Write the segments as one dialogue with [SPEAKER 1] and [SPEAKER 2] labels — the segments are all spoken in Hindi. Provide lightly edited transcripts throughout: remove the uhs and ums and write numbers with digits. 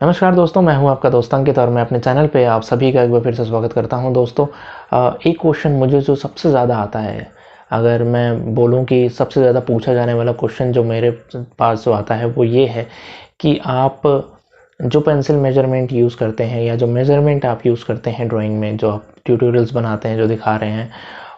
[SPEAKER 1] नमस्कार दोस्तों, मैं हूं आपका दोस्त अंकित और मैं अपने चैनल पे आप सभी का एक बार फिर से स्वागत करता हूं। दोस्तों, एक क्वेश्चन मुझे जो सबसे ज़्यादा आता है, अगर मैं बोलूं कि सबसे ज़्यादा पूछा जाने वाला क्वेश्चन जो मेरे पास जो आता है वो ये है कि आप जो पेंसिल मेजरमेंट यूज़ करते हैं या जो मेजरमेंट आप यूज़ करते हैं ड्राइंग में, जो आप ट्यूटोरियल्स बनाते हैं, जो दिखा रहे हैं,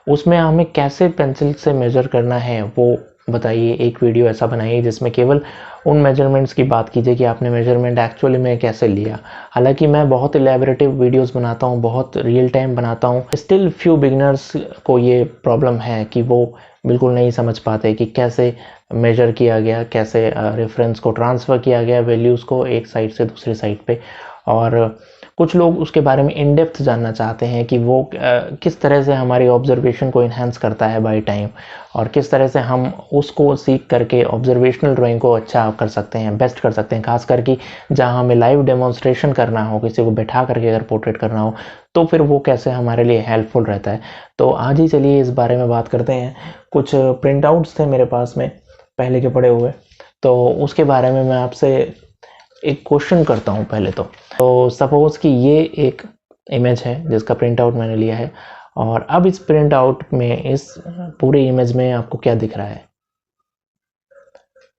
[SPEAKER 1] उसमें हमें कैसे पेंसिल से मेज़र करना है वो बताइए। एक वीडियो ऐसा बनाइए जिसमें केवल उन मेजरमेंट्स की बात कीजिए कि आपने मेजरमेंट एक्चुअली में कैसे लिया। हालांकि मैं बहुत इलेबरेटिव वीडियोस बनाता हूँ, बहुत रियल टाइम बनाता हूँ, स्टिल फ्यू बिगिनर्स को ये प्रॉब्लम है कि वो बिल्कुल नहीं समझ पाते कि कैसे मेजर किया गया, कैसे रेफरेंस को ट्रांसफ़र किया गया, वैल्यूज़ को एक साइड से दूसरी साइड पे। और कुछ लोग उसके बारे में इन डेप्थ जानना चाहते हैं कि वो किस तरह से हमारी ऑब्जर्वेशन को इन्हांस करता है बाय टाइम, और किस तरह से हम उसको सीख करके ऑब्जर्वेशनल ड्राइंग को अच्छा कर सकते हैं, बेस्ट कर सकते हैं। खास करके जहाँ हमें लाइव डेमोन्स्ट्रेशन करना हो, किसी को बैठा करके अगर पोर्ट्रेट करना हो, तो फिर वो कैसे हमारे लिए हेल्पफुल रहता है। तो आज ही चलिए इस बारे में बात करते हैं। कुछ प्रिंट आउट्स थे मेरे पास में पहले के पड़े हुए, तो उसके बारे में मैं आपसे एक क्वेश्चन करता हूँ पहले तो सपोज कि ये एक इमेज है जिसका प्रिंट आउट मैंने लिया है, और अब इस प्रिंट आउट में, इस पूरे इमेज में आपको क्या दिख रहा है।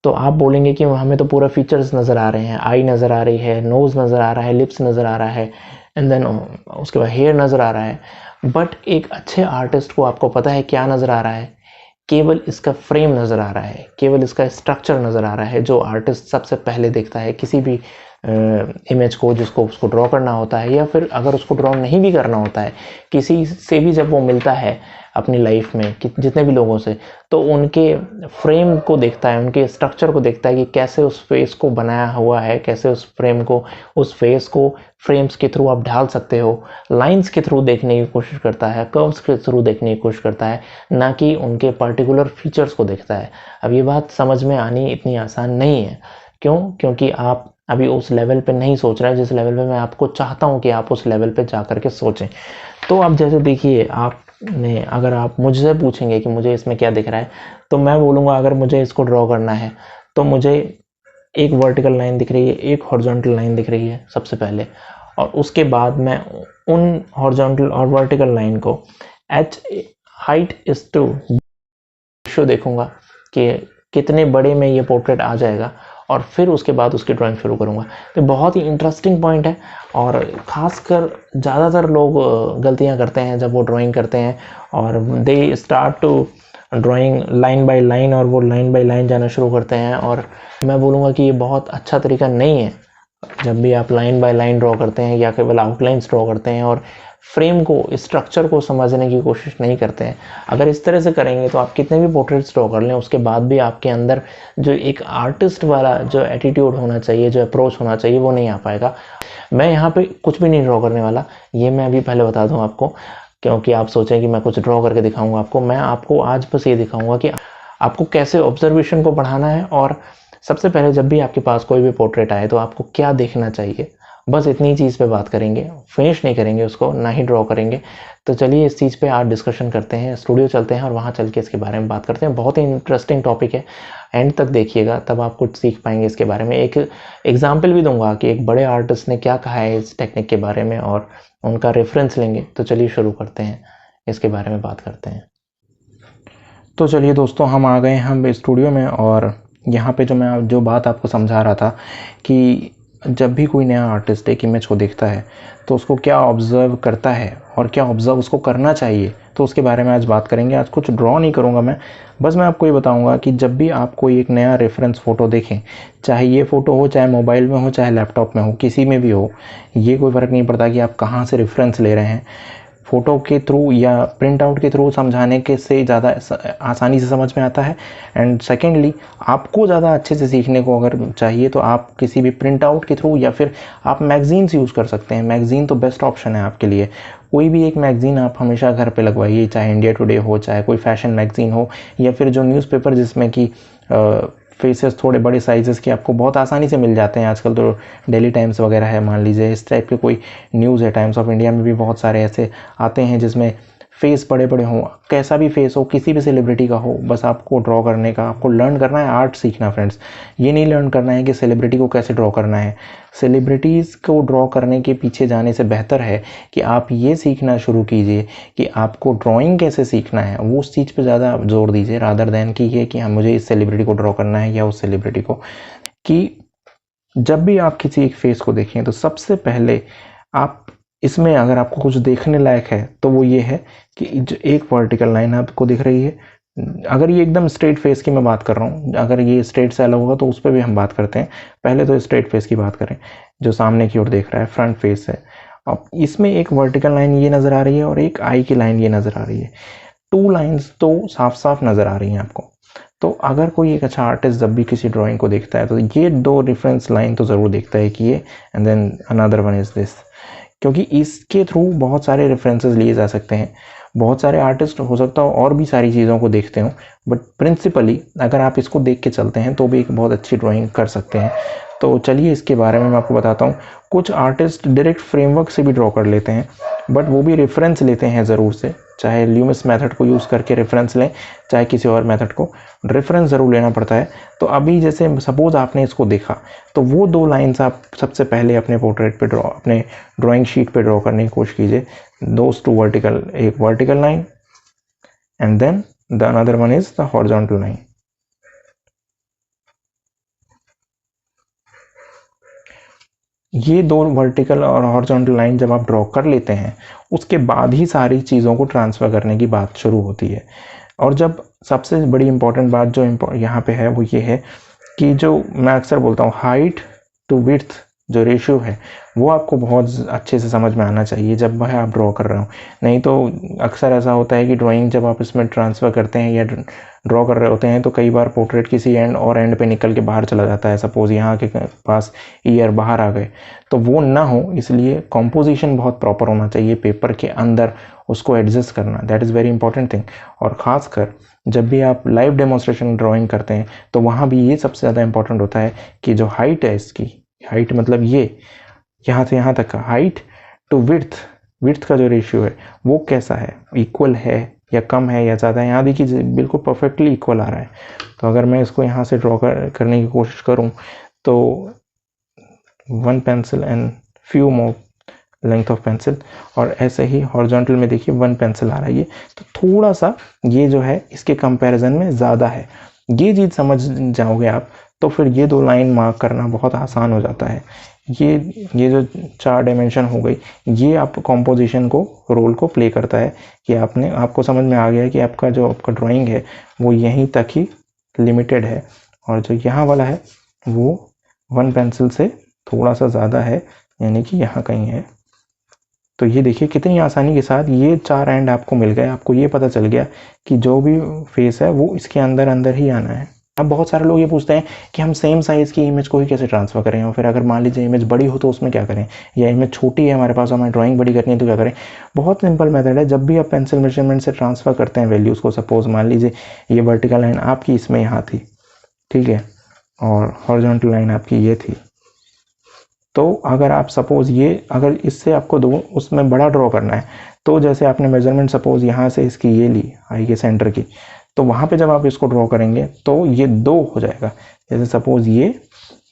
[SPEAKER 1] तो आप बोलेंगे कि हमें तो पूरा फीचर्स नज़र आ रहे हैं, आई नज़र आ रही है, नोज़ नज़र आ रहा है, लिप्स नज़र आ रहा है, एंड देन उसके बाद हेयर नज़र आ रहा है। बट एक अच्छे आर्टिस्ट को आपको पता है क्या नज़र आ रहा है? केवल इसका फ्रेम नज़र आ रहा है, केवल इसका स्ट्रक्चर नज़र आ रहा है, जो आर्टिस्ट सबसे पहले देखता है किसी भी इमेज को जिसको उसको ड्रॉ करना होता है, या फिर अगर उसको ड्रॉ नहीं भी करना होता है, किसी से भी जब वो मिलता है अपनी लाइफ में जितने भी लोगों से, तो उनके फ्रेम को देखता है, उनके स्ट्रक्चर को देखता है कि कैसे उस फेस को बनाया हुआ है, कैसे उस फ्रेम को, उस फेस को फ्रेम्स के थ्रू आप ढाल सकते हो। लाइंस के थ्रू देखने की कोशिश करता है, कर्व्स के थ्रू देखने की कोशिश करता है, ना कि उनके पर्टिकुलर फीचर्स को देखता है। अब ये बात समझ में आनी इतनी आसान नहीं है। क्यों? क्योंकि आप अभी उस लेवल पे नहीं सोच रहे हैं जिस लेवल पे मैं आपको चाहता हूँ कि आप उस लेवल पे जा करके सोचें। तो अब जैसे देखिए, आपने, अगर आप मुझसे पूछेंगे कि मुझे इसमें क्या दिख रहा है, तो मैं बोलूँगा अगर मुझे इसको ड्रॉ करना है तो मुझे एक वर्टिकल लाइन दिख रही है, एक हॉरिजॉन्टल लाइन दिख रही है सबसे पहले, और उसके बाद मैं उन हॉरिजॉन्टल और वर्टिकल लाइन को H height is to ratio देखूंगा कि कितने बड़े में ये पोर्ट्रेट आ जाएगा, और फिर उसके बाद उसकी ड्राइंग शुरू करूंगा। तो बहुत ही इंटरेस्टिंग पॉइंट है, और ख़ासकर ज़्यादातर लोग गलतियां करते हैं जब वो ड्राइंग करते हैं, और they start to drawing line by line, और वो लाइन बाय लाइन जाना शुरू करते हैं। और मैं बोलूँगा कि ये बहुत अच्छा तरीका नहीं है। जब भी आप लाइन बाय लाइन ड्रॉ करते हैं या केवल आउटलाइंस ड्रॉ करते हैं और फ्रेम को, स्ट्रक्चर को समझने की कोशिश नहीं करते हैं, अगर इस तरह से करेंगे तो आप कितने भी पोर्ट्रेट्स ड्रॉ कर लें, उसके बाद भी आपके अंदर जो एक आर्टिस्ट वाला जो एटीट्यूड होना चाहिए, जो अप्रोच होना चाहिए, वो नहीं आ पाएगा। मैं यहाँ पे कुछ भी नहीं ड्रॉ करने वाला, ये मैं अभी पहले बता दूँ आपको, क्योंकि आप सोचें कि मैं कुछ ड्रॉ करके दिखाऊंगा आपको। मैं आपको आज बस ये दिखाऊंगा कि आपको कैसे ऑब्जर्वेशन को बढ़ाना है, और सबसे पहले जब भी आपके पास कोई भी पोर्ट्रेट आए तो आपको क्या देखना चाहिए, बस इतनी चीज़ पे बात करेंगे। फिनिश नहीं करेंगे उसको, ना ही ड्रॉ करेंगे। तो चलिए इस चीज़ पे आज डिस्कशन करते हैं, स्टूडियो चलते हैं और वहाँ चल के इसके बारे में बात करते हैं। बहुत ही इंटरेस्टिंग टॉपिक है, एंड तक देखिएगा तब आप कुछ सीख पाएंगे इसके बारे में। एक एग्जाम्पल भी दूंगा कि एक बड़े आर्टिस्ट ने क्या कहा है इस टेक्निक के बारे में, और उनका रेफरेंस लेंगे। तो चलिए शुरू करते हैं, इसके बारे में बात करते हैं। तो चलिए दोस्तों, हम आ गए हम स्टूडियो में, और यहाँ पे जो बात आपको समझा रहा था कि जब भी कोई नया आर्टिस्ट एक इमेज को देखता है तो उसको क्या ऑब्ज़र्व करता है और क्या ऑब्ज़र्व उसको करना चाहिए, तो उसके बारे में आज बात करेंगे। आज कुछ ड्रॉ नहीं करूँगा मैं, बस मैं आपको ये बताऊँगा कि जब भी आप कोई एक नया रेफरेंस फ़ोटो देखें, चाहे ये फ़ोटो हो, चाहे मोबाइल में हो, चाहे लैपटॉप में हो, किसी में भी हो, ये कोई फ़र्क नहीं पड़ता कि आप कहाँ से रेफरेंस ले रहे हैं। फ़ोटो के थ्रू या प्रिंट आउट के थ्रू समझाने के से ज़्यादा आसानी से समझ में आता है। एंड सेकेंडली, आपको ज़्यादा अच्छे से सीखने को अगर चाहिए तो आप किसी भी प्रिंट आउट के थ्रू, या फिर आप मैगज़ीन्स यूज़ कर सकते हैं। मैगज़ीन तो बेस्ट ऑप्शन है आपके लिए। कोई भी एक मैगज़ीन आप हमेशा घर पे लगवाइए, चाहे इंडिया टुडे हो, चाहे कोई फैशन मैगज़ीन हो, या फिर जो न्यूज़पेपर जिसमें कि फेसेस थोड़े बड़े साइज़ेस के आपको बहुत आसानी से मिल जाते हैं। आजकल तो डेली टाइम्स वगैरह है, मान लीजिए, इस टाइप के कोई न्यूज़ है। टाइम्स ऑफ इंडिया में भी बहुत सारे ऐसे आते हैं जिसमें फेस बड़े बड़े हों, कैसा भी फेस हो, किसी भी सेलिब्रिटी का हो, बस आपको ड्रॉ करने का, आपको लर्न करना है, आर्ट सीखना फ्रेंड्स। ये नहीं लर्न करना है कि सेलिब्रिटी को कैसे ड्रॉ करना है। सेलिब्रिटीज़ को ड्रॉ करने के पीछे जाने से बेहतर है कि आप ये सीखना शुरू कीजिए कि आपको ड्राइंग कैसे सीखना है, वो उस चीज़ पे ज़्यादा जोर दीजिए रादर दैन कि ये कि हाँ मुझे इस सेलिब्रिटी को ड्रॉ करना है या उस सेलिब्रिटी को। कि जब भी आप किसी एक फेस को देखें तो सबसे पहले आप इसमें अगर आपको कुछ देखने लायक है तो वो ये है कि जो एक वर्टिकल लाइन आपको दिख रही है, अगर ये एकदम स्ट्रेट फेस की मैं बात कर रहा हूँ, अगर ये स्ट्रेट से अलग होगा तो उस पर भी हम बात करते हैं। पहले तो स्ट्रेट फेस की बात करें, जो सामने की ओर देख रहा है, फ्रंट फेस है। अब इसमें एक वर्टिकल लाइन ये नज़र आ रही है और एक आई की लाइन ये नज़र आ रही है। 2 लाइन्स तो साफ साफ नज़र आ रही हैं आपको। तो अगर कोई एक अच्छा आर्टिस्ट जब भी किसी ड्राइंग को देखता है तो ये 2 रेफरेंस लाइन तो ज़रूर देखता है कि ये, and then another one is this, क्योंकि इसके थ्रू बहुत सारे रेफरेंसेस लिए जा सकते हैं। बहुत सारे आर्टिस्ट हो सकता हो और भी सारी चीज़ों को देखते हो, बट प्रिंसिपली अगर आप इसको देख के चलते हैं तो भी एक बहुत अच्छी ड्राइंग कर सकते हैं। तो चलिए इसके बारे में मैं आपको बताता हूँ। कुछ आर्टिस्ट डायरेक्ट फ्रेमवर्क से भी ड्रॉ कर लेते हैं, बट वो भी रेफरेंस लेते हैं ज़रूर से, चाहे ल्यूमिस मेथड को यूज़ करके रेफरेंस लें, चाहे किसी और मेथड को, रेफरेंस ज़रूर लेना पड़ता है। तो अभी जैसे सपोज़ आपने इसको देखा तो वो 2 लाइन्स आप सबसे पहले अपने पोर्ट्रेट पे ड्रॉ, अपने ड्राइंग शीट पे ड्रॉ करने की कोशिश कीजिए। दोज 2 वर्टिकल, एक vertical line and then the another one is the horizontal line. ये 2 वर्टिकल और हॉरिजॉन्टल लाइन जब आप ड्रॉ कर लेते हैं उसके बाद ही सारी चीज़ों को ट्रांसफ़र करने की बात शुरू होती है। और जब सबसे बड़ी इंपॉर्टेंट बात जो यहाँ पे है वो ये है कि जो मैं अक्सर बोलता हूँ, हाइट टू विड्थ जो रेशियो है वो आपको बहुत अच्छे से समझ में आना चाहिए जब वह आप ड्रॉ कर रहे हो। नहीं तो अक्सर ऐसा होता है कि ड्राइंग जब आप इसमें ट्रांसफ़र करते हैं या ड्रॉ कर रहे होते हैं तो कई बार पोर्ट्रेट किसी एंड और एंड पे निकल के बाहर चला जाता है। सपोज़ यहाँ के पास ईयर बाहर आ गए, तो वो ना हो, इसलिए कॉम्पोजिशन बहुत प्रॉपर होना चाहिए पेपर के अंदर, उसको एडजस्ट करना, that is very important thing. और ख़ासकर जब भी आप लाइव डेमोन्स्ट्रेशन ड्राइंग करते हैं तो वहाँ भी ये सबसे ज़्यादा इंपॉर्टेंट होता है कि जो हाइट है इसकी, हाइट मतलब ये यहाँ से यहाँ तक का, हाइट टू विड्थ, विड्थ का जो रेशियो है वो कैसा है, इक्वल है या कम है या ज़्यादा है। यहाँ देखिए बिल्कुल परफेक्टली इक्वल आ रहा है। तो अगर मैं इसको यहाँ से ड्रॉ करने की कोशिश करूँ तो 1 pencil and few more length of pencil, और ऐसे ही हॉरिजॉन्टल में देखिए 1 पेंसिल आ रहा है ये, तो थोड़ा सा ये जो है इसके कंपैरिजन में ज़्यादा है। ये चीज़ समझ जाओगे आप तो फिर ये 2 लाइन मार्क करना बहुत आसान हो जाता है। ये जो 4 डायमेंशन हो गई, ये आप कॉम्पोजिशन को, रोल को प्ले करता है कि आपको समझ में आ गया कि आपका जो आपका ड्राइंग है वो यहीं तक ही लिमिटेड है, और जो यहाँ वाला है वो 1 पेंसिल से थोड़ा सा ज़्यादा है, यानी कि यहाँ कहीं है। तो ये देखिए कितनी आसानी के साथ ये 4 एंड आपको मिल गए। आपको ये पता चल गया कि जो भी फेस है वो इसके अंदर अंदर ही आना है। अब बहुत सारे लोग ये पूछते हैं कि हम सेम साइज़ की इमेज को ही कैसे ट्रांसफ़र करें, और फिर अगर मान लीजिए इमेज बड़ी हो तो उसमें क्या करें, या इमेज छोटी है हमारे पास, हमें ड्राइंग बड़ी करनी है तो क्या करें। बहुत सिंपल मेथड है। जब भी आप पेंसिल मेजरमेंट से ट्रांसफ़र करते हैं वैल्यूज़ को, सपोज़ मान लीजिए ये वर्टिकल लाइन आपकी इसमें यहाँ थी, ठीक है, और हॉरिजॉन्टल लाइन आपकी ये थी, तो अगर आप सपोज़ ये, अगर इससे आपको दो उसमें बड़ा ड्रॉ करना है तो जैसे आपने मेजरमेंट सपोज़ यहाँ से इसकी ये ली, आई के सेंटर की, तो वहाँ पे जब आप इसको ड्रॉ करेंगे तो ये 2 हो जाएगा। जैसे सपोज़ ये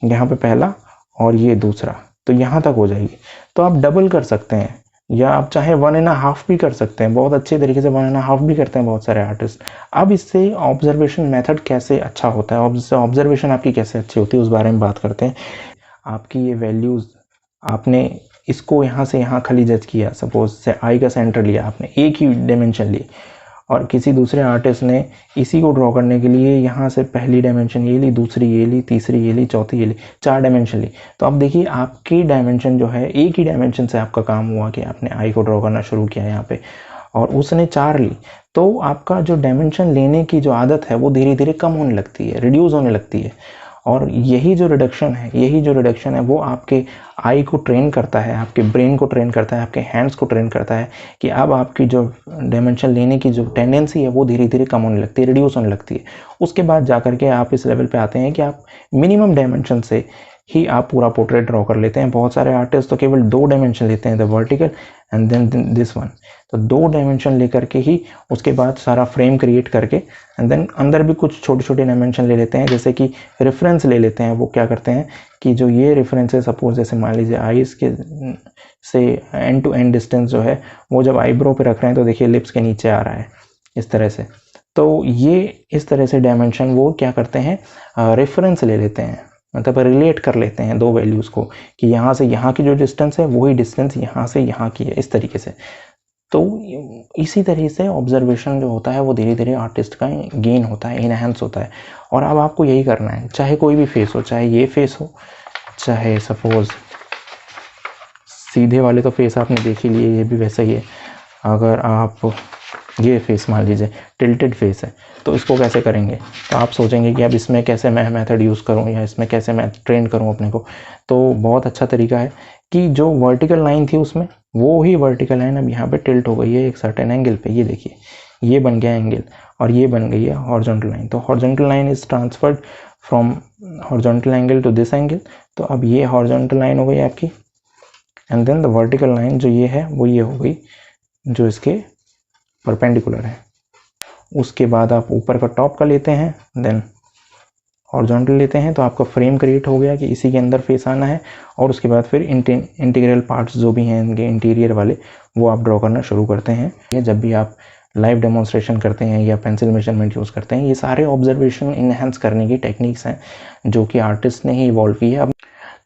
[SPEAKER 1] यहाँ पे पहला और ये दूसरा, तो यहाँ तक हो जाएगी। तो आप डबल कर सकते हैं, या आप चाहे 1.5 भी कर सकते हैं। बहुत अच्छे तरीके से 1.5 भी करते हैं बहुत सारे आर्टिस्ट। अब इससे ऑब्जर्वेशन मेथड कैसे अच्छा होता है, ऑब्जर्वेशन आपकी कैसे अच्छी होती है उस बारे में बात करते हैं। आपकी ये वैल्यूज़, आपने इसको यहाँ से यहाँ खाली जज किया, सपोज से आई का सेंटर लिया आपने, एक ही डायमेंशन ली, और किसी दूसरे आर्टिस्ट ने इसी को ड्रॉ करने के लिए यहाँ से पहली डायमेंशन ये ली, दूसरी ये ली, तीसरी ये ली, चौथी ये ली, 4 डायमेंशन ली। तो अब देखिए आपकी डायमेंशन जो है, एक ही डायमेंशन से आपका काम हुआ कि आपने आई को ड्रॉ करना शुरू किया यहाँ पे, और उसने 4 ली, तो आपका जो डायमेंशन लेने की जो आदत है वो धीरे धीरे कम होने लगती है, रिड्यूस होने लगती है। और यही जो रिडक्शन है वो आपके आई को ट्रेन करता है, आपके ब्रेन को ट्रेन करता है, आपके हैंड्स को ट्रेन करता है कि अब आपकी जो डायमेंशन लेने की जो टेंडेंसी है वो धीरे धीरे कम होने लगती है, रिड्यूस होने लगती है। उसके बाद जा कर के आप इस लेवल पे आते हैं कि आप मिनिमम डायमेंशन से ही आप पूरा पोर्ट्रेट ड्रॉ कर लेते हैं। बहुत सारे आर्टिस्ट तो केवल 2 डायमेंशन लेते हैं, the vertical and then this one. तो 2 डायमेंशन लेकर के ही उसके बाद सारा फ्रेम क्रिएट करके एंड देन अंदर भी कुछ छोटे छोटे डायमेंशन ले लेते हैं, जैसे कि रेफरेंस ले लेते हैं। वो क्या करते हैं कि जो ये रेफरेंस है, सपोज जैसे मान लीजिए आईज के से एंड टू एंड डिस्टेंस जो है वो जब आईब्रो पे रख रहे हैं तो देखिए लिप्स के नीचे आ रहा है इस तरह से। तो ये इस तरह से डायमेंशन वो क्या करते हैं, रेफरेंस ले लेते हैं, मतलब रिलेट कर लेते हैं 2 वैल्यूज़ को कि यहाँ से यहाँ की जो डिस्टेंस है वही डिस्टेंस यहाँ से यहाँ की है, इस तरीके से। तो इसी तरीके से ऑब्जर्वेशन जो होता है वो धीरे धीरे आर्टिस्ट का गेन होता है, इनहेंस होता है। और अब आपको यही करना है, चाहे कोई भी फेस हो, चाहे ये फेस हो, चाहे सपोज सीधे वाले तो फेस आपने देख ही लिए, ये भी वैसा ही है। अगर आप ये फेस मान लीजिए टिल्टेड फेस है, तो इसको कैसे करेंगे, तो आप सोचेंगे कि अब इसमें कैसे मैं मेथड यूज़ करूँ या इसमें कैसे मैं ट्रेन करूँ अपने को। तो बहुत अच्छा तरीका है कि जो वर्टिकल लाइन थी उसमें वो ही वर्टिकल लाइन अब यहाँ पे टिल्ट हो गई है एक सर्टेन एंगल पे। ये देखिए ये बन गया एंगल और ये बन गई है हॉरिजॉन्टल लाइन। तो horizontal line is transferred from horizontal angle to this angle. तो अब ये हॉरिजॉन्टल लाइन हो गई आपकी and then the vertical line जो ये है वो ये हो गई जो इसके परपेंडिकुलर है। उसके बाद आप ऊपर का टॉप का लेते हैं, देन हॉरिजॉन्टल लेते हैं, तो आपका फ्रेम क्रिएट हो गया कि इसी के अंदर फेस आना है। और उसके बाद फिर इंटीग्रल पार्ट्स जो भी हैं इनके इंटीरियर वाले वो आप ड्रॉ करना शुरू करते हैं। जब भी आप लाइव डेमोन्स्ट्रेशन करते हैं या पेंसिल मेजरमेंट यूज़ करते हैं, ये सारे ऑब्जर्वेशन इनहेंस करने की टेक्निक्स हैं जो कि आर्टिस्ट ने ही इवॉल्व की है। अब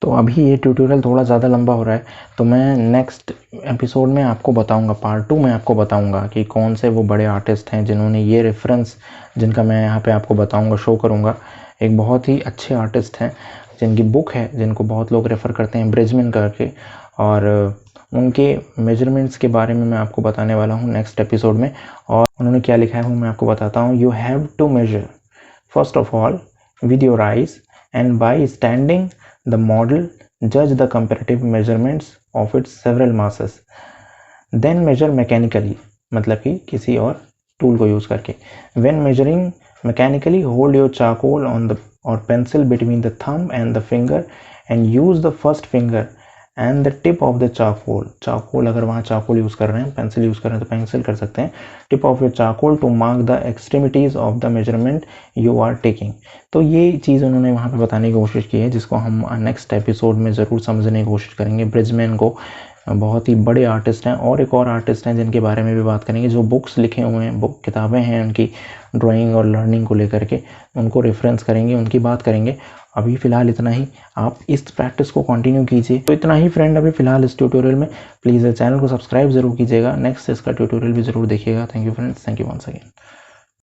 [SPEAKER 1] तो अभी ये ट्यूटोरियल थोड़ा ज़्यादा लंबा हो रहा है, तो मैं नेक्स्ट एपिसोड में आपको बताऊंगा, पार्ट 2 में आपको बताऊंगा कि कौन से वो बड़े आर्टिस्ट हैं जिन्होंने ये रेफरेंस, जिनका मैं यहाँ पे आपको बताऊंगा, शो करूँगा। एक बहुत ही अच्छे आर्टिस्ट हैं जिनकी बुक है, जिनको बहुत लोग रेफ़र करते हैं, ब्रिजमैन करके, और उनके मेजरमेंट्स के बारे में मैं आपको बताने वाला हूँ नेक्स्ट एपिसोड में। और उन्होंने क्या लिखा है वो मैं आपको बताता हूँ। You have to measure first of all with your eyes and by standing the model judge the comparative measurements of its several masses, then measure mechanically, मतलब कि किसी और टूल को यूज़ करके। when measuring mechanically, hold your charcoal on the or pencil between the thumb and the finger and use the first finger and the tip of the charcoal अगर वहाँ charcoal यूज़ कर रहे हैं, पेंसिल यूज़ कर रहे हैं तो पेंसिल कर सकते हैं, tip of your charcoal to mark the extremities of the measurement you are taking। तो ये चीज़ उन्होंने वहाँ पे बताने की कोशिश की है, जिसको हम नेक्स्ट एपिसोड में ज़रूर समझने की कोशिश करेंगे। ब्रिजमैन को बहुत ही बड़े आर्टिस्ट हैं, और एक और आर्टिस्ट हैं जिनके बारे में भी बात करेंगे, जो बुक्स लिखे हुए हैं, बुक किताबें हैं उनकी ड्राइंग और लर्निंग को लेकर के, उनको रेफरेंस करेंगे, उनकी बात करेंगे। अभी फ़िलहाल इतना ही, आप इस प्रैक्टिस को कंटिन्यू कीजिए। तो इतना ही फ्रेंड अभी फ़िलहाल इस ट्यूटोरियल में। प्लीज़ चैनल को सब्सक्राइब ज़रूर कीजिएगा, नेक्स्ट इसका ट्यूटोरियल भी ज़रूर देखिएगा। Thank you friends, thank you once again.